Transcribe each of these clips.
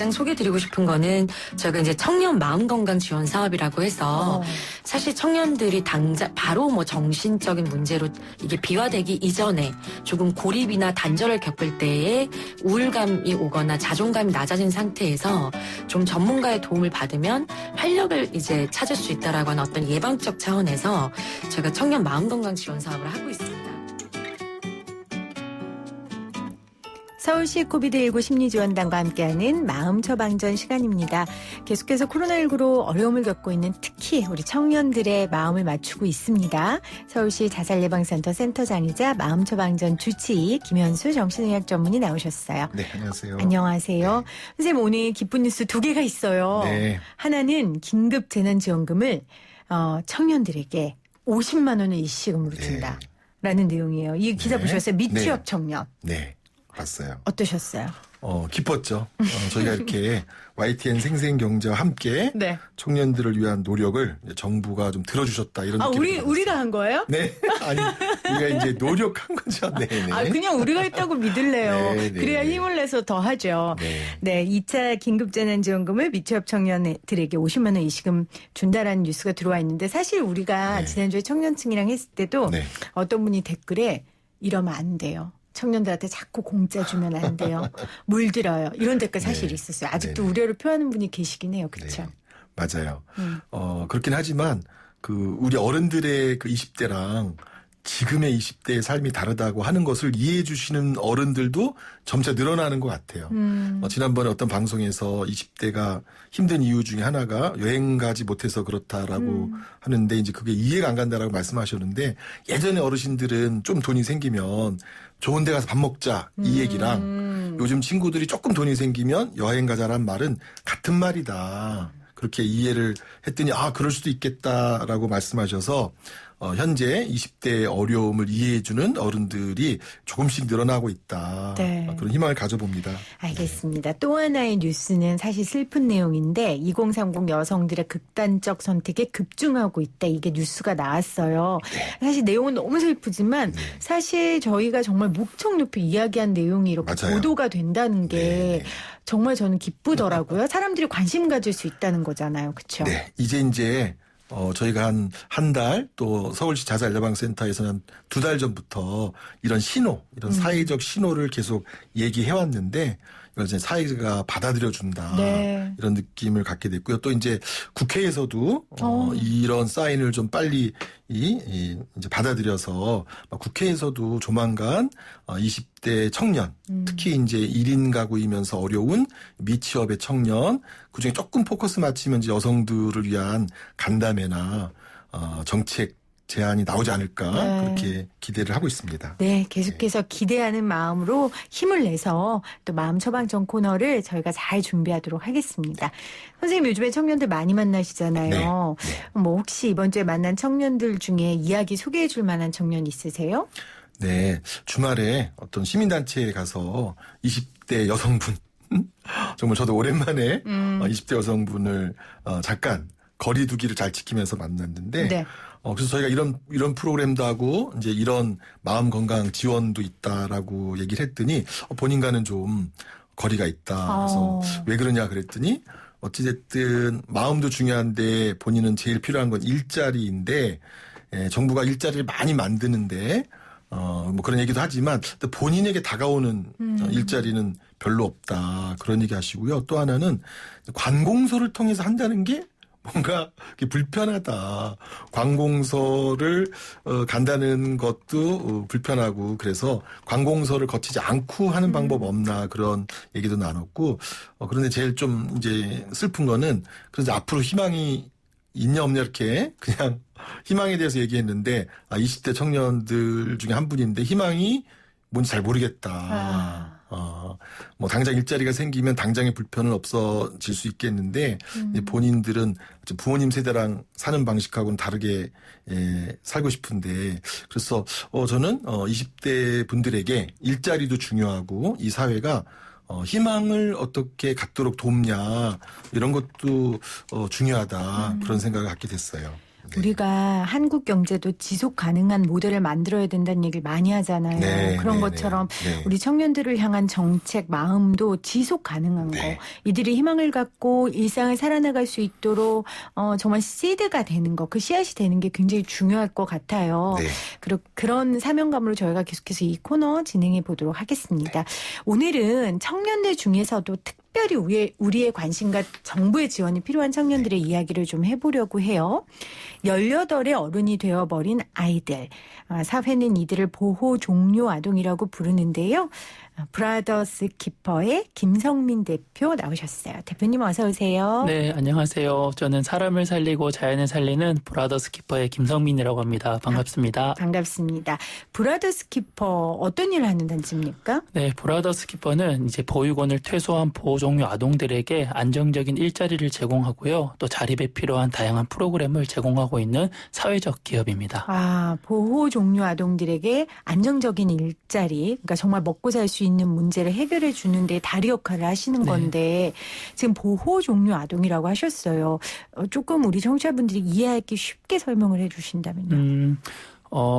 가장 소개드리고 싶은 거는 저희가 이제 청년 마음건강 지원 사업이라고 해서 사실 청년들이 당장 바로 뭐 정신적인 문제로 이게 비화되기 이전에 조금 고립이나 단절을 겪을 때에 우울감이 오거나 자존감이 낮아진 상태에서 좀 전문가의 도움을 받으면 활력을 이제 찾을 수 있다라고 하는 어떤 예방적 차원에서 저희가 청년 마음건강 지원 사업을 하고 있습니다. 서울시 코비드19 심리지원단과 함께하는 마음 처방전 시간입니다. 계속해서 코로나19로 어려움을 겪고 있는 특히 우리 청년들의 마음을 맞추고 있습니다. 서울시 자살예방센터 센터장이자 마음 처방전 주치의 김현수 정신의학 전문의 나오셨어요. 네, 안녕하세요. 안녕하세요. 네. 선생님 오늘 기쁜 뉴스 2개가 있어요. 네. 하나는 긴급 재난지원금을 청년들에게 50만 원을 일시금으로 준다. 라는 내용이에요. 이 기사 네. 보셨어요? 미취업 네. 청년. 네, 봤어요. 어떠셨어요? 기뻤죠. 저희가 이렇게 YTN 생생경제와 함께 네. 청년들을 위한 노력을 정부가 좀 들어주셨다 이런 느낌이 들었어요. 우리가 한 거예요? 네, 아니 우리가 이제 노력한 거죠. 네, 네. 그냥 우리가 했다고 믿을래요. 네, 네. 그래야 힘을 내서 더 하죠. 네. 2차 긴급재난지원금을 미취업 청년들에게 50만 원 일시금 준다라는 뉴스가 들어와 있는데 사실 우리가 네. 지난주에 청년층이랑 했을 때도 네. 어떤 분이 댓글에 이러면 안 돼요. 청년들한테 자꾸 공짜 주면 안 돼요. 물들어요. 이런 댓글 사실 네. 있었어요. 아직도 네네. 우려를 표하는 분이 계시긴 해요. 그렇죠? 네, 맞아요. 그렇긴 하지만 우리 어른들의 20대랑 지금의 20대의 삶이 다르다고 하는 것을 이해해 주시는 어른들도 점차 늘어나는 것 같아요. 지난번에 어떤 방송에서 20대가 힘든 이유 중에 하나가 여행 가지 못해서 그렇다라고 하는데 이제 그게 이해가 안 간다라고 말씀하셨는데 예전에 어르신들은 좀 돈이 생기면 좋은 데 가서 밥 먹자 이 얘기랑 요즘 친구들이 조금 돈이 생기면 여행 가자란 말은 같은 말이다. 그렇게 이해를 했더니 그럴 수도 있겠다라고 말씀하셔서 현재 20대의 어려움을 이해해주는 어른들이 조금씩 늘어나고 있다. 네. 그런 희망을 가져봅니다. 알겠습니다. 또 하나의 뉴스는 사실 슬픈 내용인데 2030 여성들의 극단적 선택에 급증하고 있다. 이게 뉴스가 나왔어요. 사실 내용은 너무 슬프지만 사실 저희가 정말 목청 높이 이야기한 내용이 이렇게 맞아요. 보도가 된다는 게 정말 저는 기쁘더라고요. 사람들이 관심 가질 수 있다는 거잖아요. 그렇죠? 네. 이제 저희가 한 달 또 서울시 자살예방센터에서는 한 2달 전부터 이런 이런 사회적 신호를 계속 얘기해 왔는데 이걸 이제 사회가 받아들여준다. 네. 이런 느낌을 갖게 됐고요. 또 이제 국회에서도 이런 사인을 좀 빨리 이제 받아들여서 국회에서도 조만간 20대 청년, 특히 이제 1인 가구이면서 어려운 미취업의 청년, 그중에 조금 포커스 맞추면 이제 여성들을 위한 간담회나 정책 제안이 나오지 않을까 그렇게 기대를 하고 있습니다. 네, 계속해서 기대하는 마음으로 힘을 내서 또 마음 처방전 코너를 저희가 잘 준비하도록 하겠습니다. 선생님 요즘에 청년들 많이 만나시잖아요. 뭐 혹시 이번 주에 만난 청년들 중에 이야기 소개해 줄 만한 청년 있으세요? 네, 주말에 어떤 시민단체에 가서 20대 여성분 정말 저도 오랜만에 20대 여성분을 잠깐 거리 두기를 잘 지키면서 만났는데 그래서 저희가 이런 프로그램도 하고 이제 이런 마음 건강 지원도 있다라고 얘기를 했더니 본인과는 좀 거리가 있다. 그래서 왜 그러냐 그랬더니 어찌됐든 마음도 중요한데 본인은 제일 필요한 건 일자리인데 정부가 일자리를 많이 만드는데 뭐 그런 얘기도 하지만 또 본인에게 다가오는 일자리는 별로 없다. 그런 얘기 하시고요. 또 하나는 관공서를 통해서 한다는 게 뭔가 불편하다. 관공서를 간다는 것도 불편하고 그래서 관공서를 거치지 않고 하는 방법 없나 그런 얘기도 나눴고 그런데 제일 좀 이제 슬픈 거는 그래서 앞으로 희망이 있냐 없냐 이렇게 그냥 희망에 대해서 얘기했는데 20대 청년들 중에 한 분인데 희망이 뭔지 잘 모르겠다. 뭐 당장 일자리가 생기면 당장의 불편은 없어질 수 있겠는데 본인들은 부모님 세대랑 사는 방식하고는 다르게 살고 싶은데 그래서 저는 20대 분들에게 일자리도 중요하고 이 사회가 희망을 어떻게 갖도록 돕냐 이런 것도 중요하다 그런 생각을 갖게 됐어요. 우리가 한국 경제도 지속 가능한 모델을 만들어야 된다는 얘기를 많이 하잖아요. 네, 그런 네, 것처럼 네. 우리 청년들을 향한 정책, 마음도 지속 가능한 네. 거. 이들이 희망을 갖고 일상을 살아나갈 수 있도록 정말 시드가 되는 거, 그 씨앗이 되는 게 굉장히 중요할 것 같아요. 네. 그런 사명감으로 저희가 계속해서 이 코너 진행해 보도록 하겠습니다. 오늘은 청년들 중에서도 특별히 우리의 관심과 정부의 지원이 필요한 청년들의 이야기를 좀 해보려고 해요. 18의 어른이 되어버린 아이들. 사회는 이들을 보호 종료 아동이라고 부르는데요. 브라더스 키퍼의 김성민 대표 나오셨어요. 대표님 어서 오세요. 네, 안녕하세요. 저는 사람을 살리고 자연을 살리는 브라더스 키퍼의 김성민이라고 합니다. 반갑습니다. 반갑습니다. 브라더스 키퍼 어떤 일을 하는 단체입니까? 네, 브라더스 키퍼는 이제 보육원을 퇴소한 보호종료 아동들에게 안정적인 일자리를 제공하고요. 또 자립에 필요한 다양한 프로그램을 제공하고 있는 사회적 기업입니다. 보호 종료 아동들에게 안정적인 일자리, 그러니까 정말 먹고 살 수 있는 문제를 해결해 주는데 다리 역할을 하시는 건데 지금 보호 종료 아동이라고 하셨어요. 조금 우리 청취자분들이 이해하기 쉽게 설명을 해 주신다면요.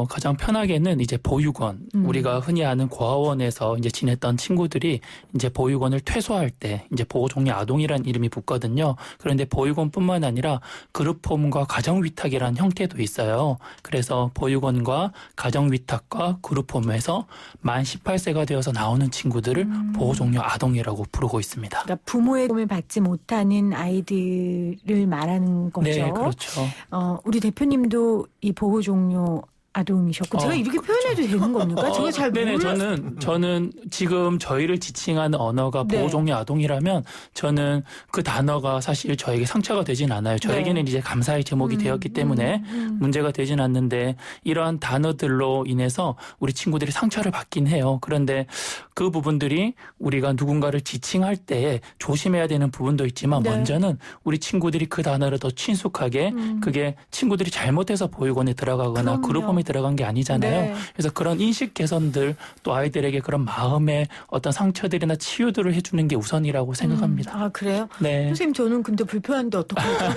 가장 편하게는 이제 보육원, 우리가 흔히 아는 고아원에서 이제 지냈던 친구들이 이제 보육원을 퇴소할 때 이제 보호종료 아동이라는 이름이 붙거든요. 그런데 보육원뿐만 아니라 그룹홈과 가정위탁이라는 형태도 있어요. 그래서 보육원과 가정위탁과 그룹홈에서 만 18세가 되어서 나오는 친구들을 보호종료 아동이라고 부르고 있습니다. 그러니까 부모의 도움을 받지 못하는 아이들을 말하는 거죠. 네, 그렇죠. 우리 대표님도 이 보호 종료 아동이셨고 제가 이렇게 표현해도 되는 겁니까? 제가 잘 네네, 몰라요. 저는 지금 저희를 지칭하는 언어가 네. 보호종료 아동이라면 저는 그 단어가 사실 저에게 상처가 되진 않아요. 저에게는 이제 감사의 제목이 되었기 때문에 문제가 되진 않는데 이러한 단어들로 인해서 우리 친구들이 상처를 받긴 해요. 그런데 그 부분들이 우리가 누군가를 지칭할 때 조심해야 되는 부분도 있지만 네. 먼저는 우리 친구들이 그 단어를 더 친숙하게 그게 친구들이 잘못해서 보육원에 들어가거나 그럼요. 그룹홈에 들어간 게 아니잖아요. 네. 그래서 그런 인식 개선들 또 아이들에게 그런 마음의 어떤 상처들이나 치유들을 해주는 게 우선이라고 생각합니다. 그래요? 네. 선생님 저는 근데 불편한데 어떡하죠?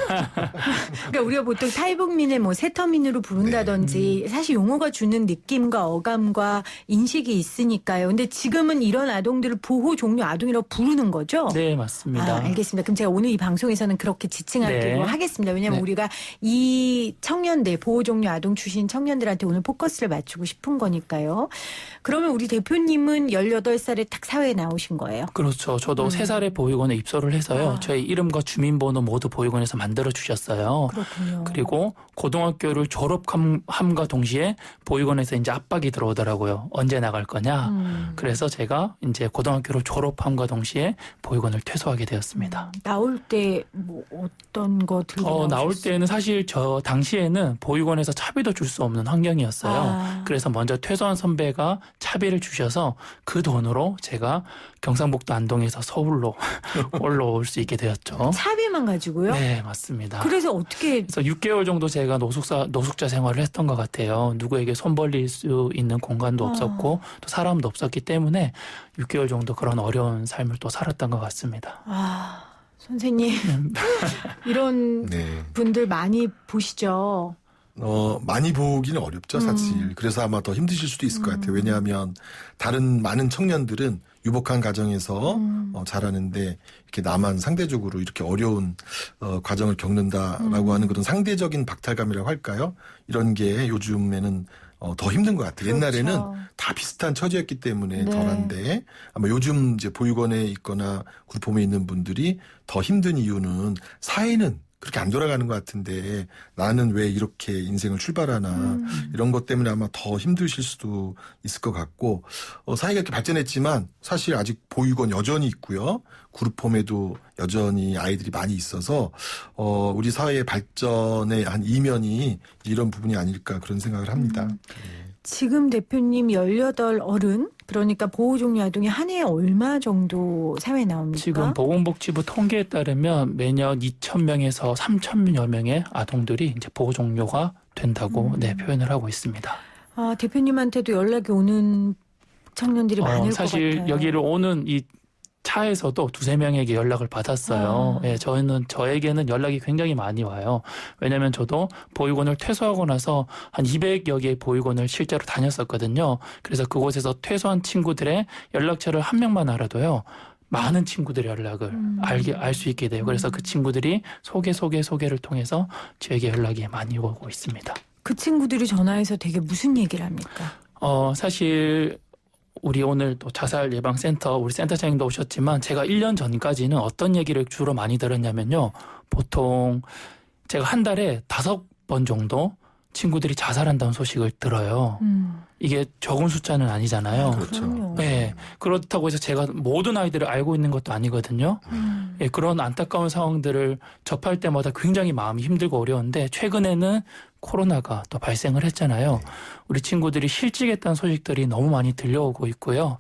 그러니까 우리가 보통 탈북민을 세터민으로 부른다든지 사실 용어가 주는 느낌과 어감과 인식이 있으니까요. 근데 지금은 이런 아동들을 보호 종료 아동이라고 부르는 거죠? 네, 맞습니다. 알겠습니다. 그럼 제가 오늘 이 방송에서는 그렇게 지칭하기로 네. 하겠습니다. 왜냐하면 네. 우리가 이 청년들, 보호 종료 아동 출신 청년들한테 오늘 포커스를 맞추고 싶은 거니까요. 그러면 우리 대표님은 18살에 딱 사회에 나오신 거예요? 그렇죠. 저도 3살에 보육원에 입소를 해서요. 저희 이름과 주민번호 모두 보육원에서 만들어 주셨어요. 그렇군요. 그리고 고등학교를 졸업함과 동시에 보육원에서 이제 압박이 들어오더라고요. 언제 나갈 거냐. 그래서 제가 이제 고등학교를 졸업함과 동시에 보육원을 퇴소하게 되었습니다. 나올 때 뭐 어떤 거 들고 나올 나오셨어요? 때는 사실 저 당시에는 보육원에서 차비도 줄 수 없는 환경이었어요. 그래서 먼저 퇴소한 선배가 차비를 주셔서 그 돈으로 제가 경상북도 안동에서 서울로 올라올 수 있게 되었죠. 차비만 가지고요? 네, 맞습니다. 그래서 어떻게 그래서 6개월 정도 제가 노숙자 생활을 했던 것 같아요. 누구에게 손 벌릴 수 있는 공간도 없었고 또 사람도 없었기 때문에 6개월 정도 그런 어려운 삶을 또 살았던 것 같습니다. 선생님 이런 네. 분들 많이 보시죠? 많이 보기는 어렵죠, 사실. 그래서 아마 더 힘드실 수도 있을 것 같아요. 왜냐하면 다른 많은 청년들은 유복한 가정에서 자라는데 이렇게 나만 상대적으로 이렇게 어려운 과정을 겪는다라고 하는 그런 상대적인 박탈감이라고 할까요? 이런 게 요즘에는 더 힘든 것 같아요. 그렇죠. 옛날에는 다 비슷한 처지였기 때문에 네. 덜한데 아마 요즘 이제 보육원에 있거나 그룹홈에 있는 분들이 더 힘든 이유는 사회는 그렇게 안 돌아가는 것 같은데 나는 왜 이렇게 인생을 출발하나 이런 것 때문에 아마 더 힘드실 수도 있을 것 같고 사회가 이렇게 발전했지만 사실 아직 보육원 여전히 있고요. 그룹홈에도 여전히 아이들이 많이 있어서 우리 사회의 발전의 한 이면이 이런 부분이 아닐까 그런 생각을 합니다. 지금 대표님 18 어른 그러니까 보호종료 아동이 한 해에 얼마 정도 사회에 나옵니까? 지금 보건복지부 통계에 따르면 매년 2,000명에서 3,000여 명의 아동들이 이제 보호 종료가 된다고 표현을 하고 있습니다. 대표님한테도 연락이 오는 청년들이 많을 것 사실 같아요. 여기를 오는 이 차에서도 두세 명에게 연락을 받았어요. 예, 저에게는 연락이 굉장히 많이 와요. 왜냐면 저도 보육원을 퇴소하고 나서 한 200여 개의 보육원을 실제로 다녔었거든요. 그래서 그곳에서 퇴소한 친구들의 연락처를 한 명만 알아도요. 많은 친구들의 연락을 알 수 있게 돼요. 그래서 그 친구들이 소개를 통해서 저에게 연락이 많이 오고 있습니다. 그 친구들이 전화해서 되게 무슨 얘기를 합니까? 사실 우리 오늘 또 자살 예방센터 우리 센터장님도 오셨지만 제가 1년 전까지는 어떤 얘기를 주로 많이 들었냐면요. 보통 제가 한 달에 5번 정도 친구들이 자살한다는 소식을 들어요. 이게 적은 숫자는 아니잖아요. 그렇죠. 네. 그렇다고 해서 제가 모든 아이들을 알고 있는 것도 아니거든요. 예, 그런 안타까운 상황들을 접할 때마다 굉장히 마음이 힘들고 어려운데 최근에는 코로나가 또 발생을 했잖아요. 우리 친구들이 실직했다는 소식들이 너무 많이 들려오고 있고요.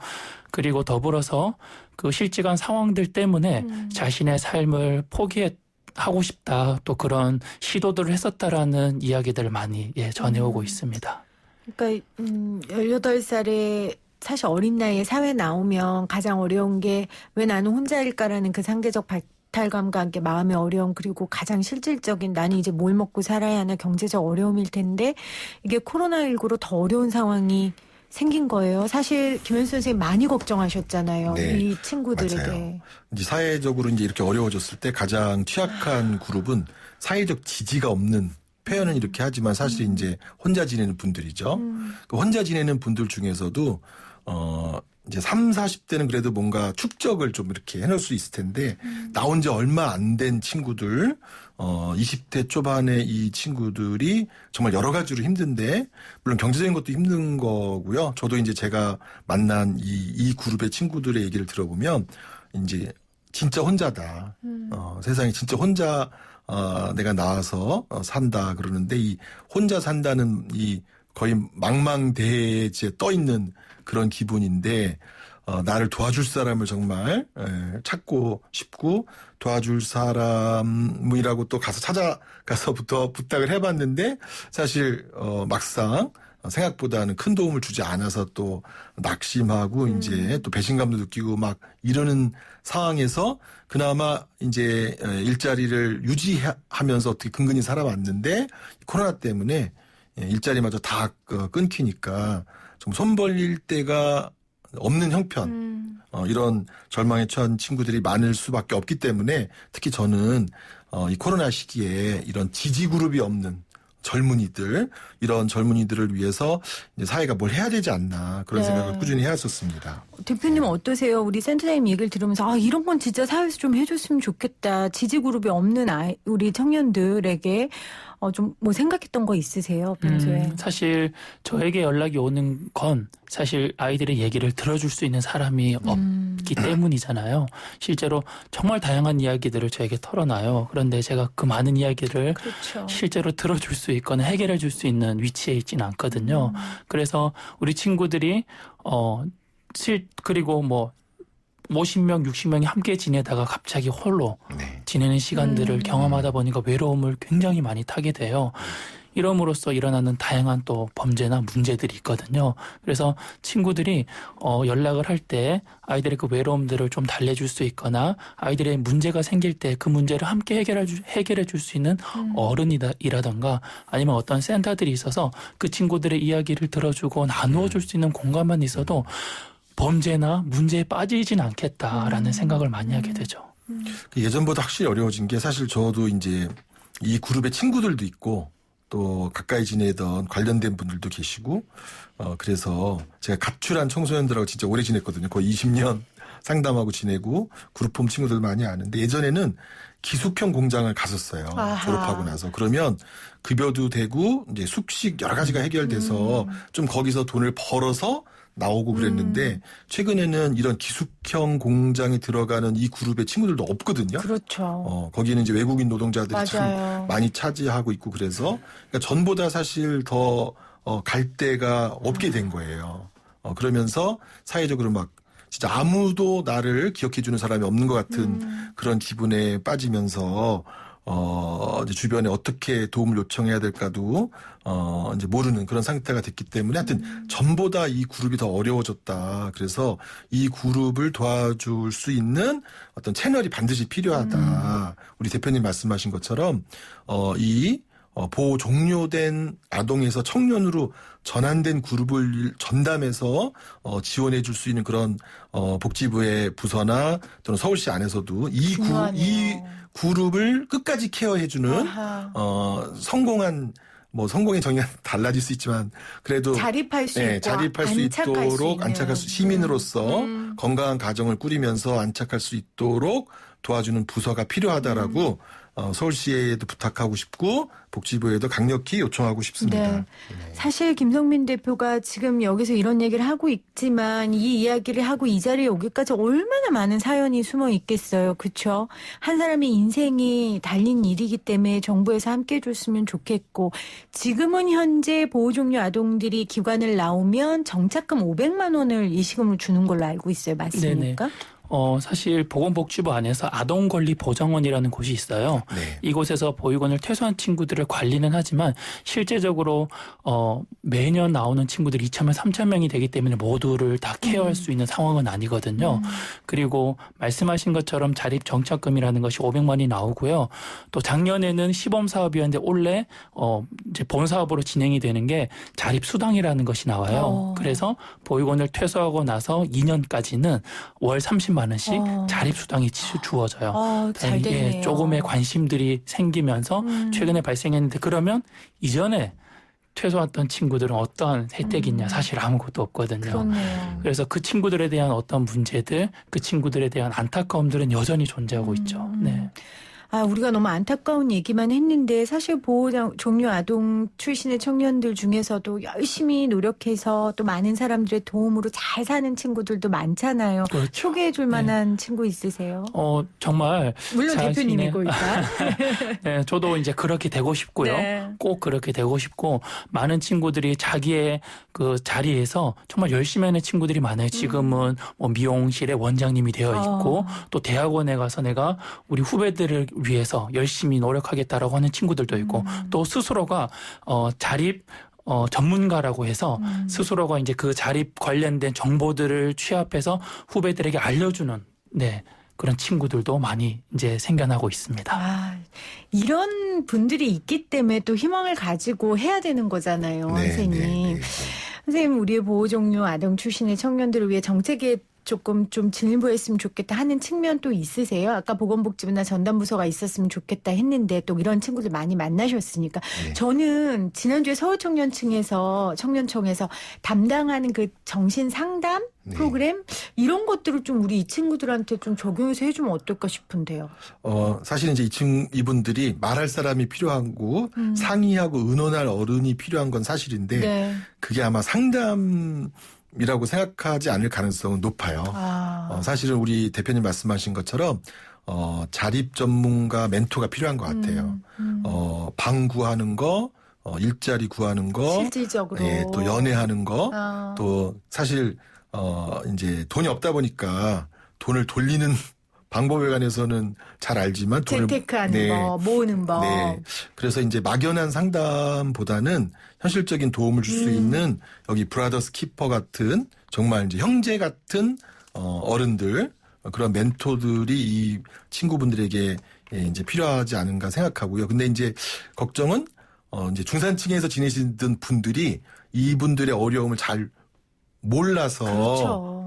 그리고 더불어서 그 실직한 상황들 때문에 자신의 삶을 포기하고 싶다. 또 그런 시도들을 했었다라는 이야기들을 많이 전해오고 있습니다. 그러니까 18살에 사실 어린 나이에 사회 나오면 가장 어려운 게 왜 나는 혼자일까라는 그 상대적 박탈감과 함께 마음의 어려움 그리고 가장 실질적인 나는 이제 뭘 먹고 살아야 하나 경제적 어려움일 텐데 이게 코로나19로 더 어려운 상황이 생긴 거예요. 사실 김현수 선생님 많이 걱정하셨잖아요. 네, 이 친구들에게. 맞아요. 이제 사회적으로 이제 이렇게 어려워졌을 때 가장 취약한 그룹은 사회적 지지가 없는 표현은 이렇게 하지만 사실 이제 혼자 지내는 분들이죠. 그 혼자 지내는 분들 중에서도 이제 30, 40대는 그래도 뭔가 축적을 좀 이렇게 해놓을 수 있을 텐데 나온 지 얼마 안 된 친구들 20대 초반의 이 친구들이 정말 여러 가지로 힘든데 물론 경제적인 것도 힘든 거고요. 저도 이제 제가 만난 이 그룹의 친구들의 얘기를 들어보면 이제 진짜 혼자다. 세상에 진짜 혼자 내가 나와서 산다 그러는데 이 혼자 산다는 이 거의 망망대해에 떠 있는 그런 기분인데 나를 도와줄 사람을 정말 찾고 싶고 도와줄 사람이라고 또 찾아가서부터 부탁을 해봤는데 사실 막상 생각보다는 큰 도움을 주지 않아서 또 낙심하고 이제 또 배신감도 느끼고 막 이러는 상황에서 그나마 이제 일자리를 유지하면서 어떻게 근근히 살아왔는데 코로나 때문에 일자리마저 다 끊기니까 좀 손 벌릴 데가 없는 형편 이런 절망에 처한 친구들이 많을 수밖에 없기 때문에 특히 저는 이 코로나 시기에 이런 지지 그룹이 없는 젊은이들 이런 젊은이들을 위해서 이제 사회가 뭘 해야 되지 않나 그런 생각을 꾸준히 해왔었습니다. 대표님은 어떠세요? 우리 센터장님 얘기를 들으면서 이런 건 진짜 사회에서 좀 해줬으면 좋겠다. 지지 그룹이 없는 우리 청년들에게 좀 뭐 생각했던 거 있으세요? 평소에? 사실 저에게 연락이 오는 건 사실 아이들의 얘기를 들어줄 수 있는 사람이 없기 때문이잖아요. 실제로 정말 다양한 이야기들을 저에게 털어놔요. 그런데 제가 그 많은 이야기를 그렇죠. 실제로 들어줄 수 있거나 해결해 줄 수 있는 위치에 있지는 않거든요. 그래서 우리 친구들이 그리고 뭐 50명, 60명이 함께 지내다가 갑자기 홀로 지내는 시간들을 경험하다 보니까 외로움을 굉장히 많이 타게 돼요. 이럼으로써 일어나는 다양한 또 범죄나 문제들이 있거든요. 그래서 친구들이 연락을 할 때 아이들의 그 외로움들을 좀 달래줄 수 있거나 아이들의 문제가 생길 때 그 문제를 함께 해결해 줄 수 있는 어른이라던가 아니면 어떤 센터들이 있어서 그 친구들의 이야기를 들어주고 나누어 줄 수 있는 공간만 있어도 범죄나 문제에 빠지진 않겠다라는 생각을 많이 하게 되죠. 예전보다 확실히 어려워진 게 사실 저도 이제 이 그룹의 친구들도 있고 또 가까이 지내던 관련된 분들도 계시고 그래서 제가 가출한 청소년들하고 진짜 오래 지냈거든요. 거의 20년 상담하고 지내고 그룹홈 친구들 많이 아는데 예전에는 기숙형 공장을 갔었어요. 졸업하고 나서. 그러면 급여도 되고 이제 숙식 여러 가지가 해결돼서 좀 거기서 돈을 벌어서 나오고 그랬는데 최근에는 이런 기숙형 공장에 들어가는 이 그룹의 친구들도 없거든요. 그렇죠. 거기는 이제 외국인 노동자들이 맞아요. 참 많이 차지하고 있고 그래서 그러니까 전보다 사실 더 갈 데가 없게 된 거예요. 그러면서 사회적으로 막 진짜 아무도 나를 기억해 주는 사람이 없는 것 같은 그런 기분에 빠지면서 이제 주변에 어떻게 도움을 요청해야 될까도 이제 모르는 그런 상태가 됐기 때문에 하여튼 전보다 이 그룹이 더 어려워졌다. 그래서 이 그룹을 도와줄 수 있는 어떤 채널이 반드시 필요하다. 우리 대표님 말씀하신 것처럼 이 보호 종료된 아동에서 청년으로 전환된 그룹을 전담해서 지원해 줄 수 있는 그런 복지부의 부서나 또는 서울시 안에서도 이 그룹을 끝까지 케어해 주는 성공한 성공의 정의는 달라질 수 있지만 그래도 자립할 수 있고 자립할 수 있도록 안착할 수 시민으로서 건강한 가정을 꾸리면서 안착할 수 있도록 도와주는 부서가 필요하다라고 서울시에도 부탁하고 싶고 복지부에도 강력히 요청하고 싶습니다. 네. 사실 김성민 대표가 지금 여기서 이런 얘기를 하고 있지만 이 이야기를 하고 이 자리에 오기까지 얼마나 많은 사연이 숨어 있겠어요. 그렇죠? 한 사람의 인생이 달린 일이기 때문에 정부에서 함께해 줬으면 좋겠고 지금은 현재 보호종료 아동들이 기관을 나오면 정착금 500만 원을 예시금으로 주는 걸로 알고 있어요. 맞습니까? 네네. 사실 보건복지부 안에서 아동권리보장원이라는 곳이 있어요. 네. 이곳에서 보육원을 퇴소한 친구들을 관리는 하지만 실제적으로 매년 나오는 친구들이 2,000명, 3,000명이 되기 때문에 모두를 다 케어할 수 있는 상황은 아니거든요. 그리고 말씀하신 것처럼 자립정착금이라는 것이 500만 원이 나오고요. 또 작년에는 시범사업이었는데 올해 이제 본사업으로 진행이 되는 게 자립수당이라는 것이 나와요. 그래서 보육원을 퇴소하고 나서 2년까지는 월 30만 원씩 자립수당이 주어져요. 잘 되네요. 조금의 관심들이 생기면서 최근에 발생했는데 그러면 이전에 퇴소했던 친구들은 어떠한 혜택이 있냐 사실 아무것도 없거든요. 그렇네요. 그래서 그 친구들에 대한 어떤 문제들, 그 친구들에 대한 안타까움들은 여전히 존재하고 있죠. 네. 우리가 너무 안타까운 얘기만 했는데 사실 보호종료 아동 출신의 청년들 중에서도 열심히 노력해서 또 많은 사람들의 도움으로 잘 사는 친구들도 많잖아요. 그렇죠. 소개해 줄 만한 친구 있으세요? 정말 물론 대표님이고 일단. 네, 저도 이제 그렇게 되고 싶고요. 네. 꼭 그렇게 되고 싶고 많은 친구들이 자기의 그 자리에서 정말 열심히 하는 친구들이 많아요. 지금은 뭐 미용실의 원장님이 되어 있고 또 대학원에 가서 내가 우리 후배들을 위해서 열심히 노력하겠다라고 하는 친구들도 있고 또 스스로가 자립 전문가라고 해서 스스로가 이제 그 자립 관련된 정보들을 취합해서 후배들에게 알려주는 그런 친구들도 많이 이제 생겨나고 있습니다. 이런 분들이 있기 때문에 또 희망을 가지고 해야 되는 거잖아요, 선생님. 네. 선생님, 우리의 보호종료 아동 출신의 청년들을 위해 정책에 조금 좀 진보했으면 좋겠다 하는 측면 또 있으세요? 아까 보건복지부나 전담부서가 있었으면 좋겠다 했는데 또 이런 친구들 많이 만나셨으니까. 네. 저는 지난주에 서울청년청에서 담당하는 그 정신상담 프로그램 이런 것들을 좀 우리 이 친구들한테 좀 적용해서 해주면 어떨까 싶은데요. 사실 이제 이분들이 말할 사람이 필요하고 상의하고 의논할 어른이 필요한 건 사실인데 그게 아마 상담이라고 생각하지 않을 가능성은 높아요. 사실은 우리 대표님 말씀하신 것처럼 자립 전문가 멘토가 필요한 것 같아요. 방구하는 거, 일자리 구하는 거, 실질적으로 또 연애하는 거, 또 사실 이제 돈이 없다 보니까 돈을 돌리는 방법에 관해서는 잘 알지만 돈을 재테크하는 거, 모으는 법. 그래서 이제 막연한 상담보다는 현실적인 도움을 줄 수 있는 여기 브라더스 키퍼 같은 정말 이제 형제 같은 어른들 그런 멘토들이 이 친구분들에게 이제 필요하지 않은가 생각하고요. 근데 이제 걱정은 이제 중산층에서 지내시던 분들이 이분들의 어려움을 잘 몰라서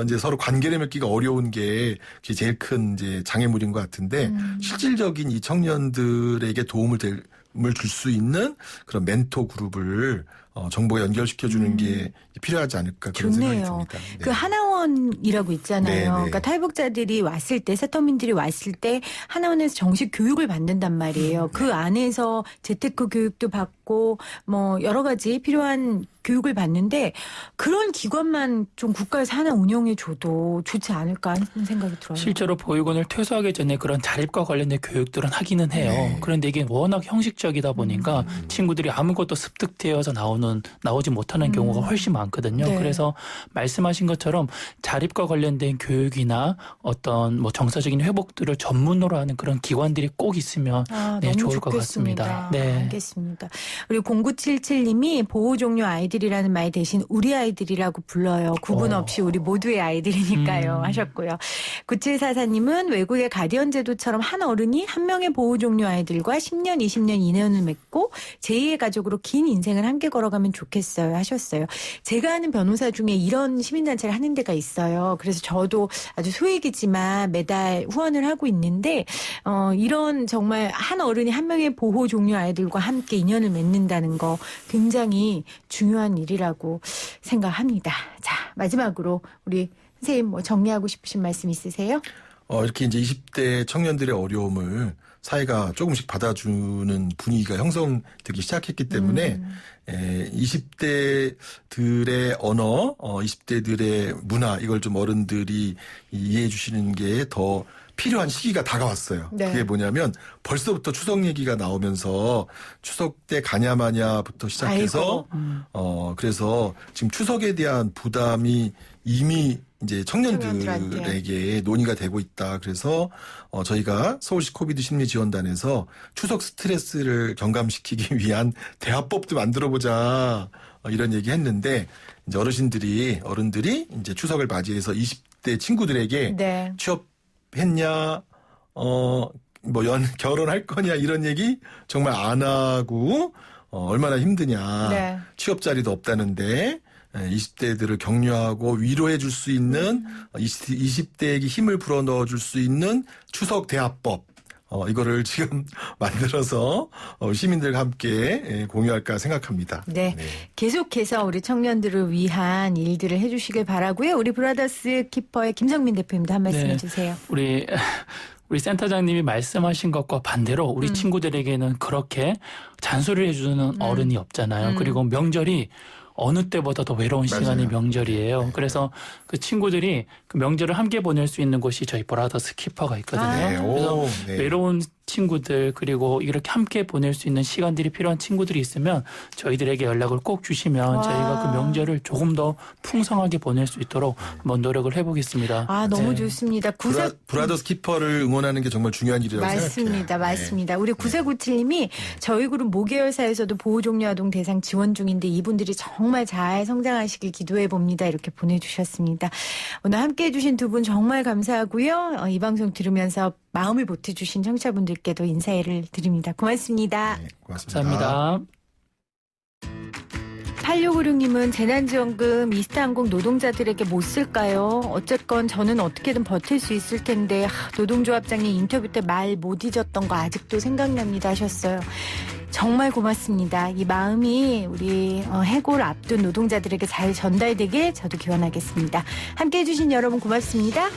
이제 서로 관계를 맺기가 어려운 게 제일 큰 이제 장애물인 것 같은데 실질적인 이 청년들에게 도움을 줄 수 있는 그런 멘토 그룹을 정부가 연결시켜주는 게 필요하지 않을까 그런 생각이 듭니다. 그 하나원이라고 있잖아요. 그러니까 탈북자들이 왔을 때 세터민들이 왔을 때 하나원에서 정식 교육을 받는단 말이에요. 그 안에서 재테크 교육도 받고 뭐 여러 가지 필요한 교육을 받는데 그런 기관만 좀 국가에서 하나 운영해줘도 좋지 않을까 하는 생각이 들어요. 실제로 보육원을 퇴소하기 전에 그런 자립과 관련된 교육들은 하기는 해요. 그런데 이게 워낙 형식적이다 보니까 친구들이 아무것도 습득되어서 나오는 경우는 나오지 못하는 경우가 훨씬 많거든요. 네. 그래서 말씀하신 것처럼 자립과 관련된 교육이나 어떤 뭐 정서적인 회복들을 전문으로 하는 그런 기관들이 꼭 있으면 네, 너무 좋을 것 좋겠습니다. 같습니다. 네. 알겠습니다. 그리고 0977님이 보호 종료 아이들이라는 말 대신 우리 아이들이라고 불러요. 구분 없이 우리 모두의 아이들이니까요. 하셨고요. 9744님은 외국의 가디언 제도처럼 한 어른이 한 명의 보호 종료 아이들과 10년, 20년 인연을 맺고 제2의 가족으로 긴 인생을 함께 걸어가면 좋겠어요. 하셨어요. 제가 아는 변호사 중에 이런 시민단체를 하는 데가 있어요. 그래서 저도 아주 소액이지만 매달 후원을 하고 있는데 이런 정말 한 어른이 한 명의 보호 종료 아이들과 함께 인연을 맺는다는 거 굉장히 중요한 일이라고 생각합니다. 자, 마지막으로 우리 선생님 뭐 정리하고 싶으신 말씀 있으세요? 이렇게 이제 20대 청년들의 어려움을 사회가 조금씩 받아주는 분위기가 형성되기 시작했기 때문에 20대들의 언어, 20대들의 문화 이걸 좀 어른들이 이해해 주시는 게 더 필요한 시기가 다가왔어요. 네. 그게 뭐냐면 벌써부터 추석 얘기가 나오면서 추석 때 가냐마냐부터 시작해서 그래서 지금 추석에 대한 부담이 이미 이제 청년들에게 논의가 되고 있다. 그래서 저희가 서울시 코비드 심리지원단에서 추석 스트레스를 경감시키기 위한 대화법도 만들어보자 이런 얘기 했는데 이제 어른들이 이제 추석을 맞이해서 20대 친구들에게 네. 취업했냐, 결혼할 거냐 이런 얘기 정말 안 하고 얼마나 힘드냐. 네. 취업 자리도 없다는데 20대들을 격려하고 위로해 줄 수 있는 20대에게 힘을 불어넣어 줄 수 있는 추석 대화법 이거를 지금 만들어서 시민들과 함께 공유할까 생각합니다. 네. 계속해서 우리 청년들을 위한 일들을 해주시길 바라고요. 우리 브라더스 키퍼의 김성민 대표님도 한 말씀 해주세요. 우리 센터장님이 말씀하신 것과 반대로 우리 친구들에게는 그렇게 잔소리를 해주는 어른이 없잖아요. 그리고 명절이 어느 때보다 더 외로운 시간이 명절이에요. 그래서 그 친구들이 그 명절을 함께 보낼 수 있는 곳이 저희 브라더스 키퍼가 있거든요. 그래서 외로운 친구들 그리고 이렇게 함께 보낼 수 있는 시간들이 필요한 친구들이 있으면 저희들에게 연락을 꼭 주시면 저희가 그 명절을 조금 더 풍성하게 보낼 수 있도록 한번 노력을 해보겠습니다. 너무 좋습니다. 브라더스 키퍼를 응원하는 게 정말 중요한 일이라고 생각해요. 맞습니다. 우리 9497님이 저희 그룹 모계열사에서도 보호종료아동 대상 지원 중인데 이분들이 정말 잘 성장하시길 기도해 봅니다. 이렇게 보내주셨습니다. 오늘 함께해 주신 두 분 정말 감사하고요. 이 방송 들으면서 마음을 보태주신 청취자분들께도 인사를 드립니다. 고맙습니다. 네, 고맙습니다. 감사합니다. 8656님은 재난지원금 이스타항공 노동자들에게 못 쓸까요? 어쨌건 저는 어떻게든 버틸 수 있을 텐데 노동조합장님 인터뷰 때 말 못 잊었던 거 아직도 생각납니다 하셨어요. 정말 고맙습니다. 이 마음이 우리 해고를 앞둔 노동자들에게 잘 전달되길 저도 기원하겠습니다. 함께해 주신 여러분 고맙습니다.